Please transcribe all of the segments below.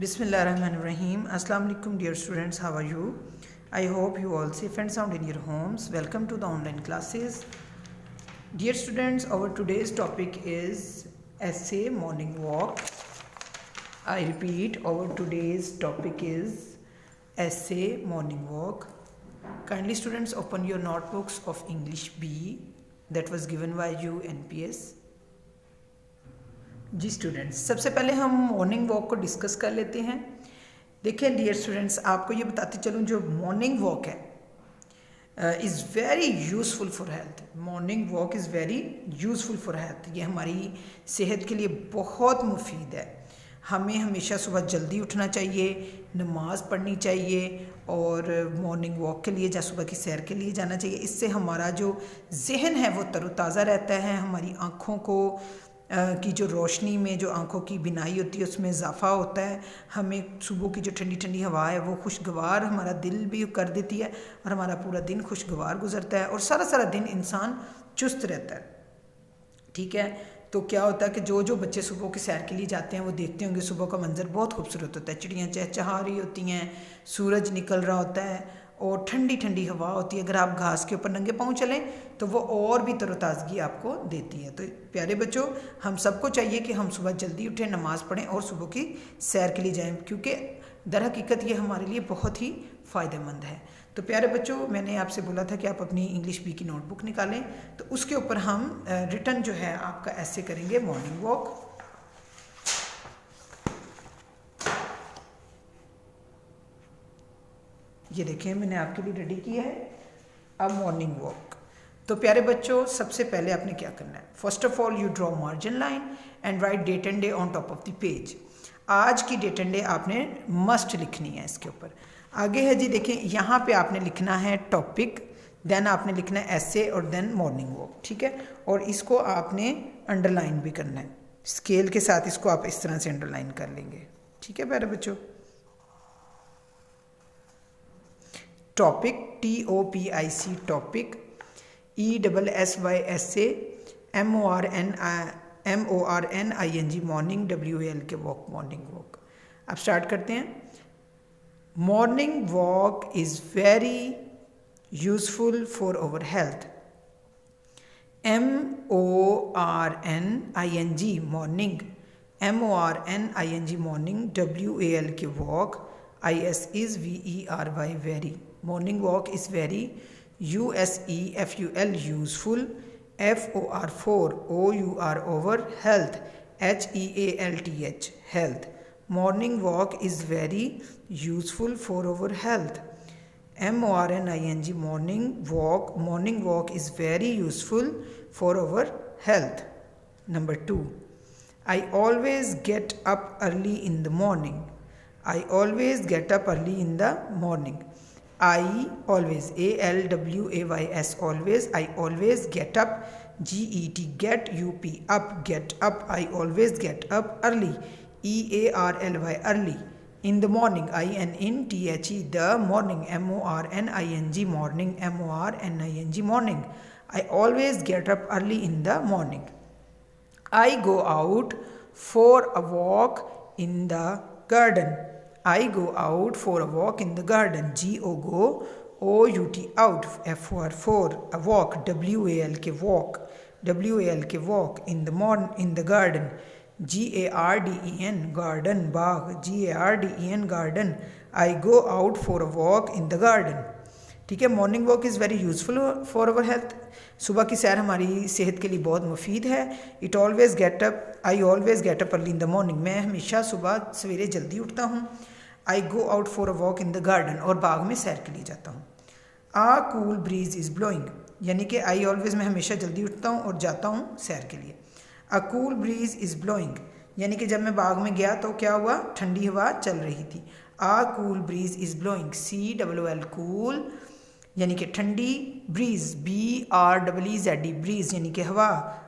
Bismillahirrahmanirrahim. Assalamu alaikum dear students, how are you? I hope you all safe and sound in your homes. Welcome to the online classes. Dear students, our today's topic is essay morning walk. I repeat, our today's topic is essay morning walk. Kindly students open your notebooks of English B that was given by you NPS. जी students, सबसे पहले हम morning walk को discuss कर लेते हैं। देखिए dear students, आपको ये बताते चलूँ, जो मॉर्निंग वॉक है is very useful for health. Morning walk is very useful for health. ये हमारी सेहत के लिए बहुत मुफीद है। हमें हमेशा सुबह जल्दी उठना चाहिए, नमाज़ पढ़नी चाहिए और मॉर्निंग वॉक के लिए या सुबह की सैर के लिए जाना चाहिए। इससे हमारा जो जहन है वो तरोताज़ा रहता है, हमारी आँखों को की जो रोशनी में जो आंखों की बिनाई होती है उसमें इजाफा होता है। हमें सुबह की जो ठंडी ठंडी हवा है वो खुशगवार हमारा दिल भी कर देती है और हमारा पूरा दिन खुशगवार गुजरता है और सारा सारा दिन इंसान चुस्त रहता है। ठीक है, तो क्या होता है कि जो जो बच्चे सुबह की सैर के लिए जाते हैं वो देखते होंगे सुबह का मंजर बहुत खूबसूरत होता है। चिड़ियाँ चहचहा रही होती हैं, सूरज निकल रहा होता है और ठंडी ठंडी हवा होती है। अगर आप घास के ऊपर नंगे पाँव चलें तो वो और भी तरोताज़गी आपको देती है। तो प्यारे बच्चों, हम सबको चाहिए कि हम सुबह जल्दी उठें, नमाज़ पढ़ें और सुबह की सैर के लिए जाएं, क्योंकि दर हकीकत ये हमारे लिए बहुत ही फ़ायदेमंद है। तो प्यारे बच्चों, मैंने आपसे बोला था कि आप अपनी इंग्लिश बी की नोटबुक निकालें, तो उसके ऊपर हम रिटन जो है आपका ऐसे करेंगे मॉर्निंग वॉक। ये देखें, मैंने आपके लिए रेडी किया है अब मॉर्निंग वॉक। तो प्यारे बच्चों, सबसे पहले आपने क्या करना है, first of all you draw margin line and write date and day on top of the page. आज की डेट एंड डे आपने मस्ट लिखनी है इसके ऊपर। आगे है जी, देखें यहाँ पे आपने लिखना है टॉपिक, देन आपने लिखना है ऐसे और देन मॉर्निंग वॉक। ठीक है, और इसको आपने अंडरलाइन भी करना है, स्केल के साथ इसको आप इस तरह से अंडरलाइन कर लेंगे। ठीक है प्यारे बच्चों, topic TOPIC topic, ESSY essay, MORNING morning, WAL K walk morning walk. अब स्टार्ट करते हैं। Morning walk is very useful for our health. MORNING morning, MORNING morning, WAL K walk, IS is VERY very। Morning walk is very, USEFUL useful, FOR OUR over, health, HEALTH health। Morning walk is very useful for our health। MORNING morning walk is very useful for our health। Number 2, I always get up early in the morning। I always get up early in the morning। I always, ALWAYS always, I always get up, GET get, UP up, get up, I always get up early, EARLY early, in the morning, INNTHE the morning, MORNING morning, MORNING morning, I always get up early in the morning। I go out for a walk in the garden। I go out for a walk in the garden, GO OUT out, FOR a walk, WAL के walk, WAL के walk, in the garden, GARDEN garden Bagh, GARDEN garden, I go out for a walk in the garden। ठीक है, morning walk is very useful for our health. सुबह की सैर हमारी सेहत के लिए बहुत मुफीद है। I always get up early in the morning, मैं हमेशा सुबह सवेरे जल्दी उठता हूँ। I go out for a walk in the garden, और बाग में सैर के लिए जाता हूँ। A cool breeze is blowing, यानी कि आई ऑलवेज़ मैं हमेशा जल्दी उठता हूँ और जाता हूँ सैर के लिए। A cool breeze is blowing, यानी कि जब मैं बाग में गया तो क्या हुआ, ठंडी हवा चल रही थी। A cool breeze is blowing, COOL cool यानी कि ठंडी, ब्रीज BREEZ ब्रीज यानी कि हवा।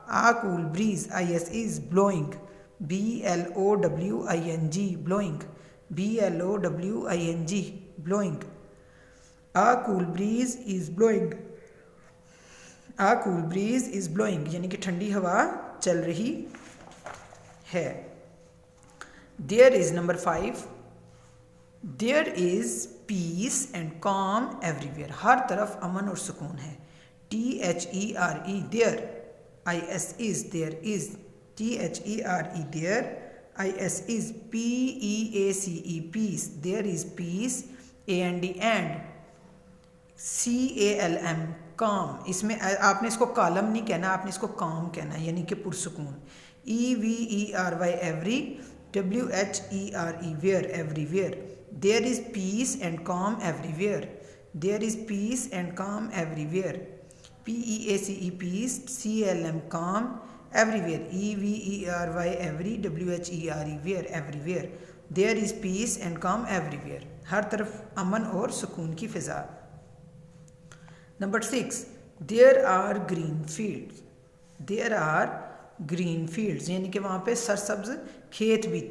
A cool breeze, IS is blowing, BLOWING blowing, BLOWING blowing। A cool breeze is blowing, A cool breeze is blowing यानी कि ठंडी हवा चल रही है। There is number 5, there is peace and calm everywhere, हर तरफ अमन और सुकून है। THERE there, IS is, there is, THERE there, IS is, PEACE peace, there is peace, AND and, CALM calm, इसमें आपने इसको कालम नहीं कहना, आपने इसको काम कहना है, यानी कि पुरसुकून। EVERY every, WHERE where, everywhere. There is peace and calm everywhere, there is peace and calm everywhere. PEACE peace, CALM calm, everywhere, EVERY every, WHERE where, everywhere. There is peace and calm everywhere, हर तरफ अमन और सुकून की फ़िज़ा। Number 6, there are green fields, there are green fields, यानी कि वहाँ पे सरसब्ज खेत भी।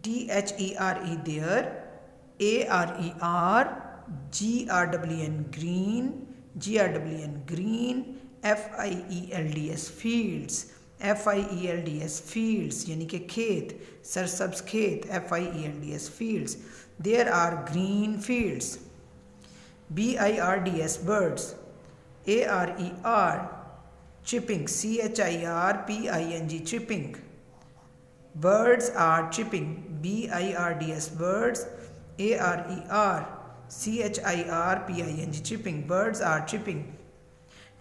THERE there, ARER, GREEN green, GREEN green, FIELDS fields, FIELDS fields, यानी कि खेत, सरसब्ज खेत, FIELDS fields. There are green fields. BIRDS birds, ARER chipping, CHIRPING chipping, birds are chipping, BIRDS birds, ARER CHIRPING chipping, birds are chipping,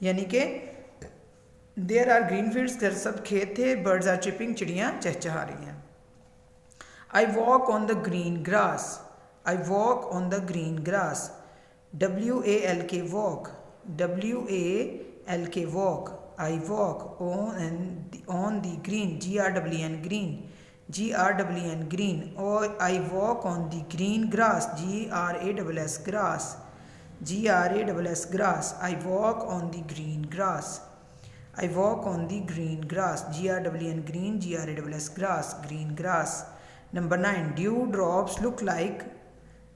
यानी कि there are green fields, घर सब खेत थे, बर्ड्स आर चिपिंग, चिड़ियाँ चहचहा रही हैं। I walk on the green grass, I walk on the green grass, WALK walk, WALK walk, I walk on the green, GRWN green, GRWN green, or I walk on the green grass, GRASS grass, GRASS grass, I walk on the green grass, I walk on the green grass, GRWN green, GRASS grass, green grass. Number 9, dew drops look like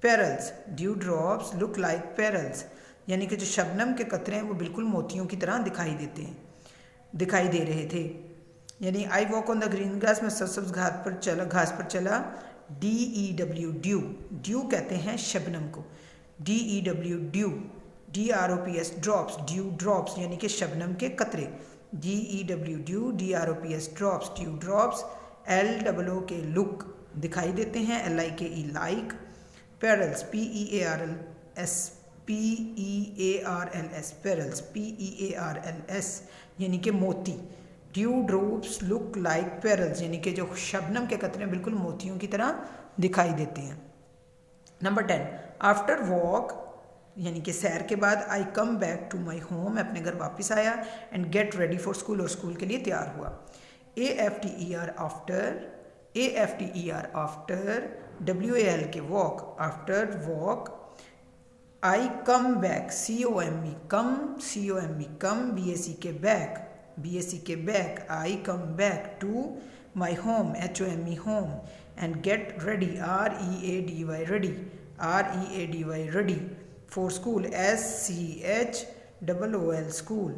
perils, due drops look like perils, यानी कि जो शबनम के कतरे हैं वो बिल्कुल मोतियों की तरह दिखाई दिखाई दे रहे थे। यानी I walk on the green grass, में सरसब्ज घास पर चला। DEW ड्यू, ड्यू कहते हैं शबनम को, DEW due, DROPS drops, due drops यानी कि शबनम के कतरे, DEW due, DROPS drops, due drops. LOOK look दिखाई देते हैं, LIKE like. Perils, PEARLS, PEARLS perils, PEARLS यानी कि मोती। Due drops look like perils, यानी कि जो शबनम के कतरे बिल्कुल मोतियों की तरह दिखाई देते हैं। नंबर 10, आफ्टर वॉक यानी कि सैर के बाद, I come back to my home, मैं अपने घर वापस आया, and get ready for school, और स्कूल के लिए तैयार हुआ। AFTER after, AFTER after, WALK walk, after walk। I come back, COME come, COME come, BACK back, BACK back, I come back to my home, HOME home, and get ready, READY ready, READY ready for school, SCHOOL school,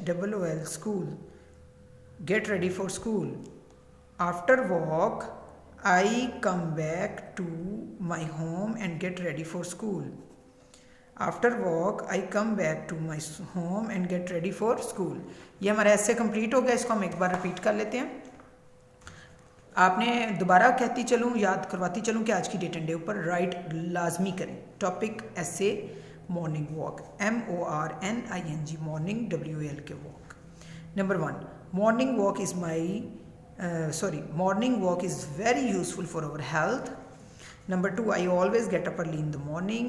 SCHOOL school, get ready for school। After walk, I come back to my home and get ready for school। After walk, I come back to my home and get ready for school। ये हमारा ऐसे complete हो गया, इसको हम एक बार repeat कर लेते हैं। आपने दोबारा कहती चलूँ, याद करवाती चलूँ कि आज की डेट एंड डे ऊपर राइट लाजमी करें। टॉपिक ऐसे morning walk, MORNING morning, WALK walk. Number 1, morning walk is morning walk is very useful for our health। Number 2, I always get up early in the morning।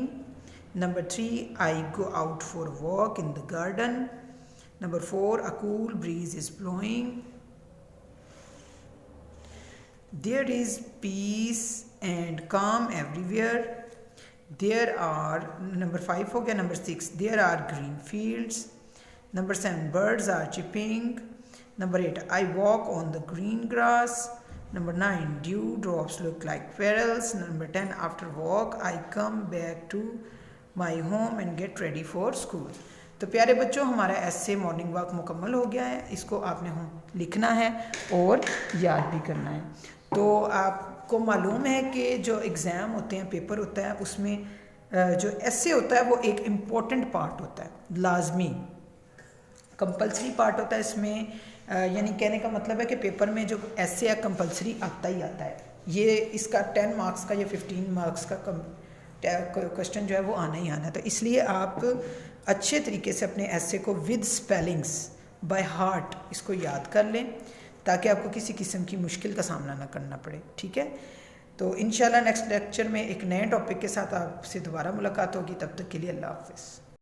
Number 3, I go out for a walk in the garden। Number 4, a cool breeze is blowing। There is peace and calm everywhere। There are, number 5 हो गया। Number 6, there are green fields। Number 7, birds are chirping। Number 8, I walk on the green grass। Number 9, dew drops look like pearls। Number 10, after walk, I come back to my home and get ready for school। तो प्यारे बच्चों, हमारा ऐसे morning walk मुकम्मल हो गया है। इसको आपने लिखना है और याद भी करना है। तो आपको मालूम है कि जो एग्ज़ाम होते हैं, पेपर होता है, उसमें जो एसे होता है वो एक इम्पॉर्टेंट पार्ट होता है, लाजमी कंपलसरी पार्ट होता है इसमें। यानी कहने का मतलब है कि पेपर में जो एसे है कंपलसरी आता ही आता है। ये इसका 10 मार्क्स का या 15 मार्क्स का क्वेश्चन जो है वो आना ही आना है। तो इसलिए आप अच्छे तरीके से अपने एसे को विद स्पेलिंग्स बाय हार्ट इसको याद कर लें, ताकि आपको किसी किस्म की मुश्किल का सामना ना करना पड़े। ठीक है, तो इंशाल्लाह नेक्स्ट लेक्चर में एक नए टॉपिक के साथ आपसे दोबारा मुलाकात होगी। तब तक के लिए अल्लाह हाफ़िज़।